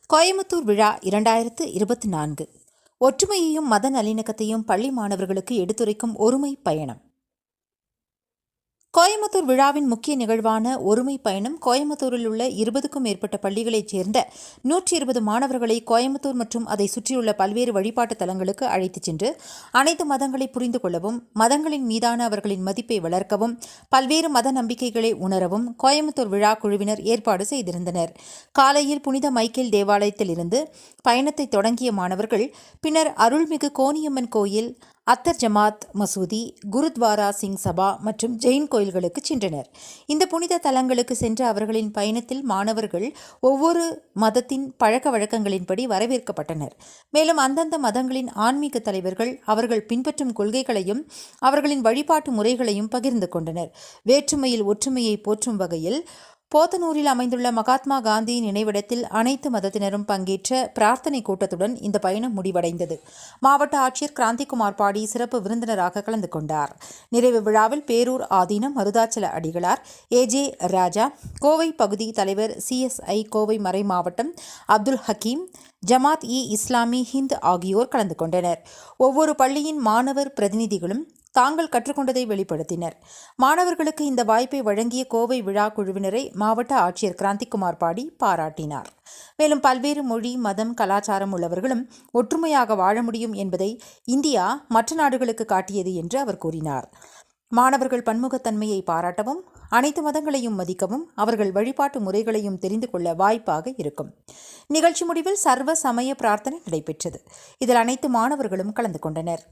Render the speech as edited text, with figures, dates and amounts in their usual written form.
கோயமுத்தூர் விழா 2024 ஒற்றுமையையும் மத நல்லிணக்கத்தையும் பள்ளி மாணவர்களுக்கு எடுத்துரைக்கும் ஒருமை பயணம். கோயமுத்தூர் விழாவின் முக்கிய நிகழ்வான ஒருமை பயணம் கோயமுத்தூரில் உள்ள 20க்கும் மேற்பட்ட பள்ளிகளைச் சேர்ந்த 120 மாணவர்களை கோயமுத்தூர் மற்றும் அதை சுற்றியுள்ள பல்வேறு வழிபாட்டு தலங்களுக்கு அழைத்துச் சென்று அனைத்து மதங்களை புரிந்து கொள்ளவும், மதங்களின் மீதான அவர்களின் மதிப்பை வளர்க்கவும், பல்வேறு மத நம்பிக்கைகளை உணரவும் கோயமுத்தூர் விழா குழுவினர் ஏற்பாடு செய்திருந்தனர். காலையில் புனித மைக்கேல் தேவாலயத்தில் இருந்து பயணத்தை தொடங்கிய மாணவர்கள் பின்னர் அருள்மிகு கோனியம்மன் கோயில், அத்தர் ஜமாத் மசூதி, குருத்வாரா சிங் சபா மற்றும் ஜெயின் கோயில்களுக்கு சென்றனர். இந்த புனித தலங்களுக்கு சென்ற அவர்களின் பயணத்தில் மாணவர்கள் ஒவ்வொரு மதத்தின் பழக்க வழக்கங்களின்படி வரவேற்கப்பட்டனர். மேலும் அந்தந்த மதங்களின் ஆன்மீக தலைவர்கள் அவர்கள் பின்பற்றும் கொள்கைகளையும் அவர்களின் வழிபாட்டு முறைகளையும் பகிர்ந்து கொண்டனர். வேற்றுமையில் ஒற்றுமையை போற்றும் வகையில் போத்தனூரில் அமைந்துள்ள மகாத்மா காந்தி நினைவிடத்தில் அனைத்து மதத்தினரும் பங்கேற்ற பிரார்த்தனை கூட்டத்துடன் இந்த பயணம் முடிவடைந்தது. மாவட்ட ஆட்சியர் கிராந்திகுமார் பாடி சிறப்பு விருந்தினராக கலந்து கொண்டார். நிறைவு விழாவில் பேரூர் ஆதீனம் மருதாச்சல அடிகளார், ஏஜே ராஜா, கோவை பகுதி தலைவர் CSI கோவை மறை மாவட்டம் அப்துல் ஹக்கீம், ஜமாத் இஸ்லாமி ஹிந்த் ஆகியோர் கலந்து கொண்டனர். ஒவ்வொரு பள்ளியின் மாணவர் பிரதிநிதிகளும் தாங்கள் கற்றுக்கொண்டதை வெளிப்படுத்தினர். மாணவர்களுக்கு இந்த வாய்ப்பை வழங்கிய கோவை விழா குழுவினரை மாவட்ட ஆட்சியர் கிராந்திகுமார் பாடி பாராட்டினார். மேலும் பல்வேறு மொழி, மதம், கலாச்சாரம் உள்ளவர்களும் ஒற்றுமையாக வாழ முடியும் என்பதை இந்தியா மற்ற நாடுகளுக்கு காட்டியது என்று அவர் கூறினார். மாணவர்கள் பன்முகத்தன்மையை பாராட்டவும், அனைத்து மதங்களையும் மதிக்கவும், அவர்கள் வழிபாட்டு முறைகளையும் தெரிந்து கொள்ள வாய்ப்பாக இருக்கும். நிகழ்ச்சி முடிவில் சர்வ சமய பிரார்த்தனை நடைபெற்றது. இதில் அனைத்து மாணவர்களும் கலந்து கொண்டனர்.